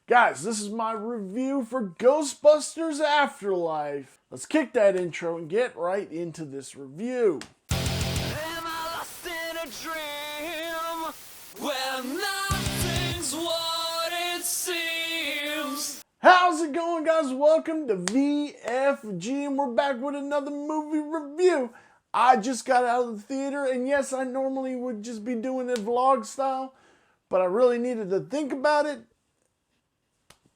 Guys, this is my review for Ghostbusters Afterlife. Let's kick that intro and get right into this review. Am I lost in a dream where nothing's what it seems? How's it going, guys? Welcome to VFG, and we're back with another movie review. I just got out of the theater, and yes, I normally would just be doing it vlog style, but I really needed to think about it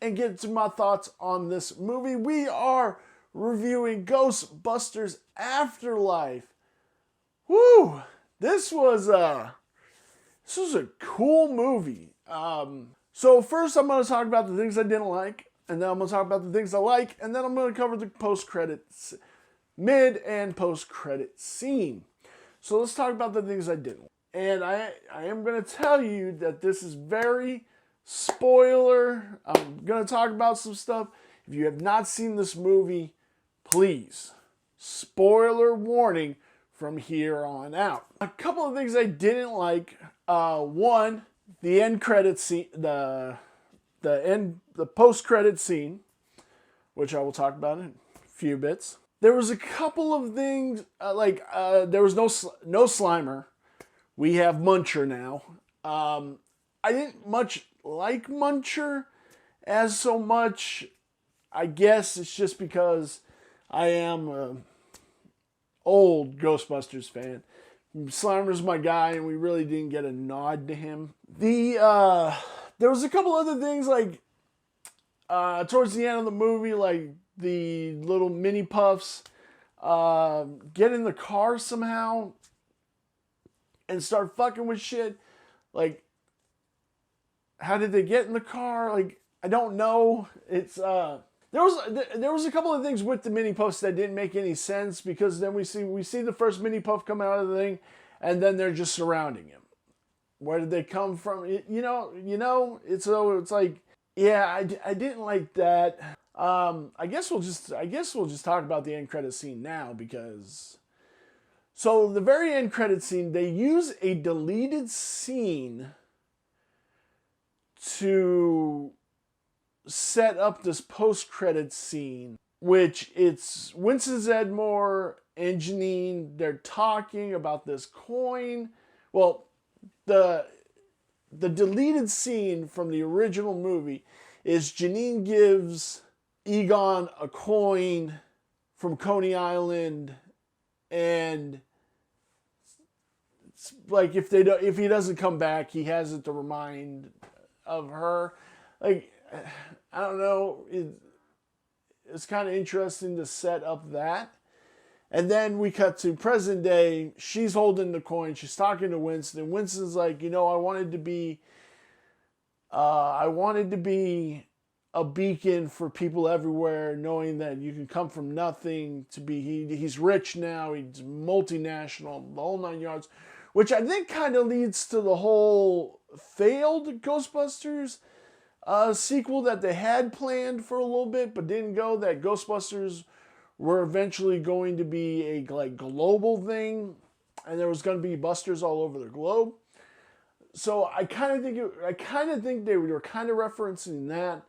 and get to my thoughts on this movie. We are reviewing Ghostbusters Afterlife. Woo! This was a cool movie. So first I'm going to talk about the things I didn't like, and then I'm going to talk about the things I like, and then I'm going to cover the post-credits, mid and post-credit scene. So let's talk about the things I didn't like. And I am going to tell you that this is very spoiler. I'm going to talk about some stuff. If you have not seen this movie, please, spoiler warning from here on out. A couple of things I didn't like. One, the end credit scene, the post-credit scene, which I will talk about in a few bits. There was a couple of things, there was no Slimer. We have Muncher now. I didn't much like Muncher as so much. I guess it's just because I am an old Ghostbusters fan. Slimer's my guy, and we really didn't get a nod to him. There was a couple other things, like towards the end of the movie, like the little mini puffs get in the car somehow and start fucking with shit. Like, how did they get in the car? Like, I don't know. It's there was a couple of things with the mini puffs that didn't make any sense, because then we see the first mini puff come out of the thing, and then they're just surrounding him. Where did they come from? You know. It's like, yeah, I didn't like that. I guess we'll just talk about the end credit scene now, because so the very end credit scene, they use a deleted scene to set up this post-credit scene, which it's Winston Zeddemore and Janine. They're talking about this coin. Well, the deleted scene from the original movie is Janine gives Egon a coin from Coney Island, and it's like if he doesn't come back, he has it to remind of her. Like, I don't know. It's kind of interesting to set up that. And then we cut to present day. She's holding the coin. She's talking to Winston. Winston's like, I wanted to be a beacon for people everywhere, knowing that you can come from nothing to be. He's rich now. He's multinational, the whole 9 yards, which I think kind of leads to the whole failed Ghostbusters sequel that they had planned for a little bit but didn't go, that Ghostbusters were eventually going to be a global thing, and there was going to be busters all over the globe. So I kind of think they were kind of referencing that.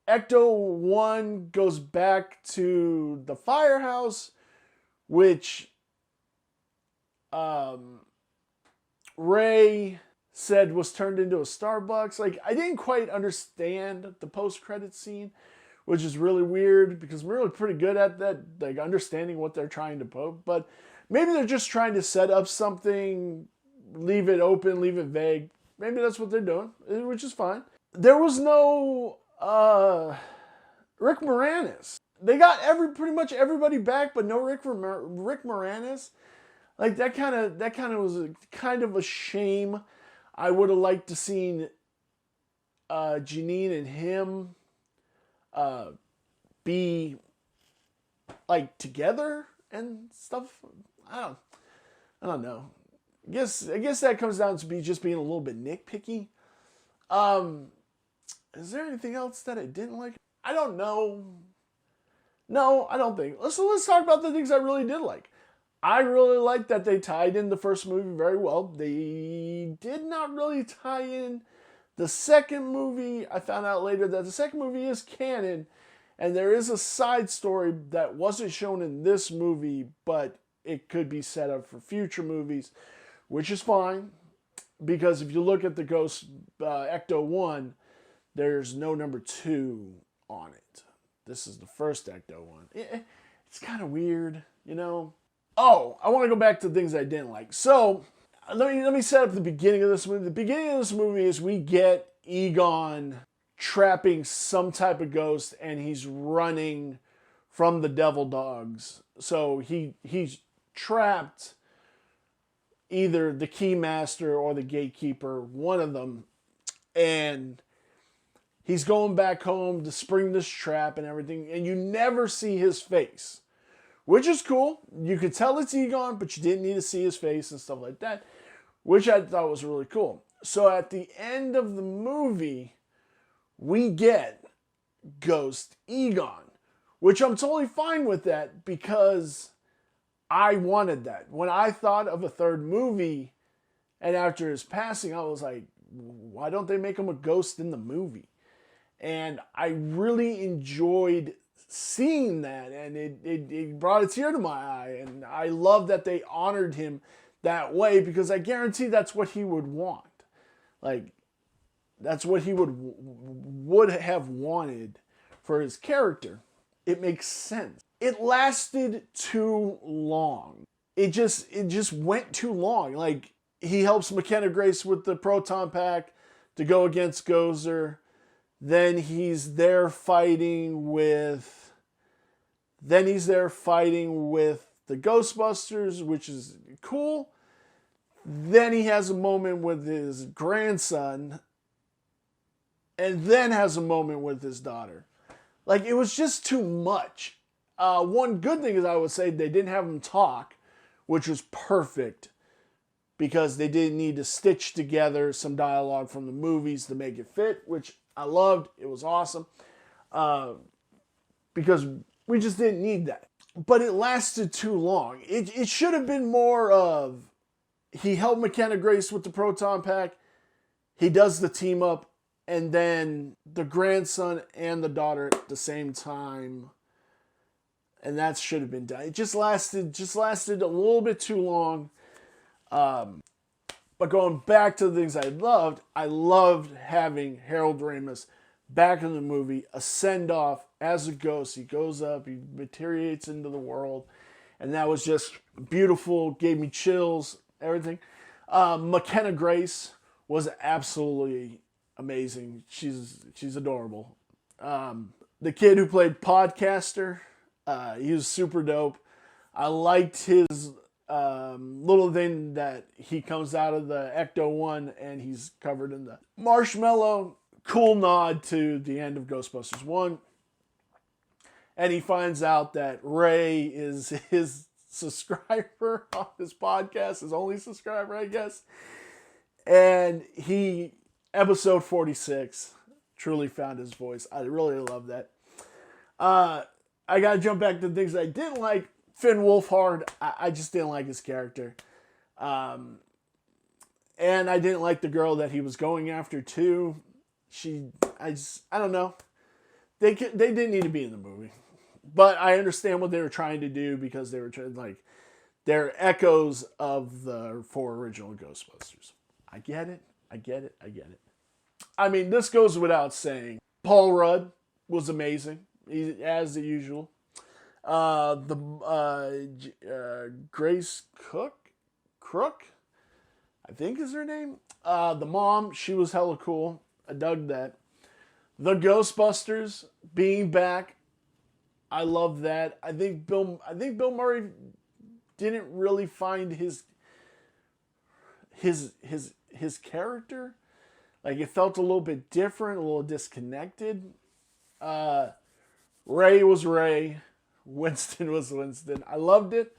Ecto-1 goes back to the firehouse, which Ray said was turned into a Starbucks. Like, I didn't quite understand the post-credit scene, which is really weird, because we're really pretty good at that, like understanding what they're trying to poke. But maybe they're just trying to set up something, leave it open, leave it vague. Maybe that's what they're doing, which is fine. There was no Rick Moranis. They got pretty much everybody back, but no Rick Moranis. Like, that kind of was a shame. I would have liked to seen Janine and him be like together and stuff. I don't know. I guess that comes down to just being a little bit nitpicky. Is there anything else that I didn't like? I don't know. No, I don't think. Let's talk about the things I really did like. I really like that they tied in the first movie very well. They did not really tie in The second movie, I found out later that the second movie is canon, and there is a side story that wasn't shown in this movie, but it could be set up for future movies, which is fine, because if you look at the Ghost Ecto 1, there's no number 2 on it. This is the first Ecto 1. It's kind of weird, you know? Oh, I want to go back to things I didn't like. So, let me set up the beginning of this movie. The beginning of this movie is we get Egon trapping some type of ghost, and he's running from the devil dogs. So he's trapped either the keymaster or the gatekeeper, one of them, and he's going back home to spring this trap and everything, and you never see his face, which is cool. You could tell it's Egon, but you didn't need to see his face and stuff like that, which I thought was really cool. So at the end of the movie, we get Ghost Egon, which I'm totally fine with that because I wanted that. When I thought of a third movie, and after his passing, I was like, why don't they make him a ghost in the movie? And I really enjoyed seeing that, and it brought a tear to my eye, and I love that they honored him that way, because I guarantee that's what he would want. Like, that's what he would have wanted for his character. It makes sense. It lasted too long. It just went too long. Like, he helps McKenna Grace with the proton pack to go against Gozer. Then he's there fighting with the Ghostbusters, which is cool. Then he has a moment with his grandson, and then has a moment with his daughter. Like, it was just too much. One good thing is, I would say, they didn't have him talk, which was perfect, because they didn't need to stitch together some dialogue from the movies to make it fit, which I loved. It was awesome. Because we just didn't need that. But it lasted too long. It should have been more of, he helped McKenna Grace with the proton pack, he does the team up, and then the grandson and the daughter at the same time. And that should have been done. It just lasted a little bit too long. But going back to the things I loved having Harold Ramis back in the movie, a send-off as a ghost. He goes up, he materiates into the world, and that was just beautiful, gave me chills, everything. McKenna Grace was absolutely amazing. She's adorable. The kid who played Podcaster, he was super dope. I liked his little thing that he comes out of the Ecto 1 and he's covered in the marshmallow. Cool nod to the end of Ghostbusters 1. And he finds out that Ray is his subscriber on his podcast, his only subscriber, I guess. And episode 46, truly found his voice. I really love that. I gotta jump back to things I didn't like. Finn Wolfhard, I just didn't like his character. And I didn't like the girl that he was going after too. I don't know. They didn't need to be in the movie. But I understand what they were trying to do, because they were trying, like, they're echoes of the 4 original Ghostbusters. I get it. I mean, this goes without saying. Paul Rudd was amazing, as usual. Grace Crook, I think is her name. The mom, she was hella cool. I dug that. The Ghostbusters being back, I love that. I think Bill Murray didn't really find his character. Like, it felt a little bit different, a little disconnected. Ray was Ray. Winston was Winston. I loved it.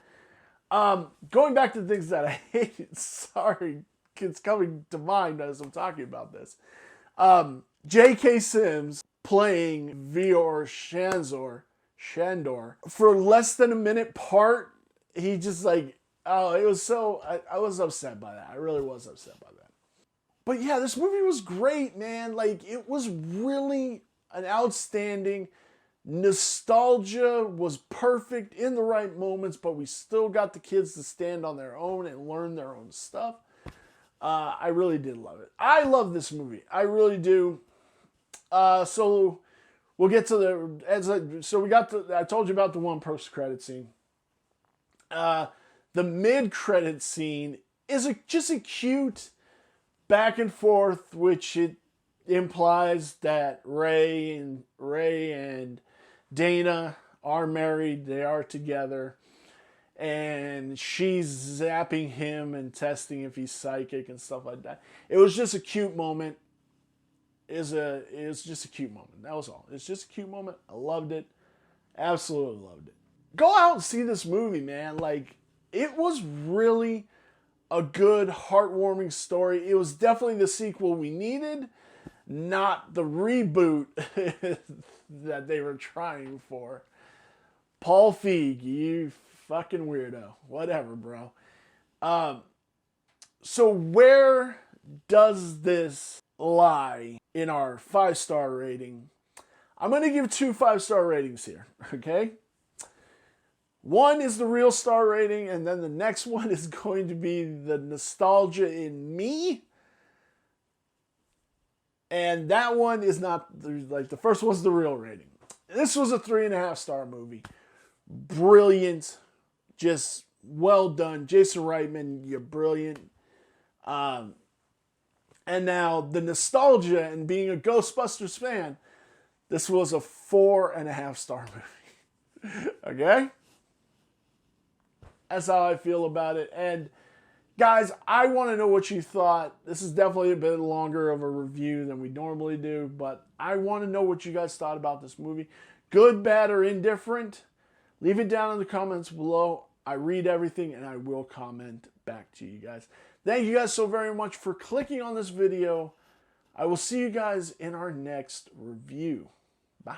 Going back to things that I hated. Sorry, it's coming to mind as I'm talking about this. J.K. Sims playing Vior Shandor for less than a minute part. He just, like, oh, it was so, I was upset by that. I really was upset by that. But yeah, this movie was great, man. Like, it was really an outstanding. Nostalgia was perfect in the right moments, but we still got the kids to stand on their own and learn their own stuff. I really did love it. I love this movie. I really do. So we'll get to I told you about the one post-credit scene. The mid-credit scene is just a cute back and forth, which it implies that Ray and Dana are married. They are together. And she's zapping him and testing if he's psychic and stuff like that. It was just a cute moment. It was just a cute moment. That was all. It's just a cute moment. I loved it. Absolutely loved it. Go out and see this movie, man. Like, it was really a good, heartwarming story. It was definitely the sequel we needed, not the reboot that they were trying for. Paul Feig, you fucking weirdo. Whatever, bro. So where does this lie in our 5-star rating? I'm going to give 2 5-star ratings here, okay? One is the real star rating, and then the next one is going to be the nostalgia in me. And that one is not, like, the first one's the real rating. This was a 3.5-star movie. Brilliant. Just well done. Jason Reitman, you're brilliant. And now the nostalgia and being a Ghostbusters fan, this was a 4.5-star movie. Okay? That's how I feel about it. And guys, I want to know what you thought. This is definitely a bit longer of a review than we normally do, but I want to know what you guys thought about this movie. Good, bad, or indifferent? Leave it down in the comments below. I read everything and I will comment back to you guys. Thank you guys so very much for clicking on this video. I will see you guys in our next review. Bye.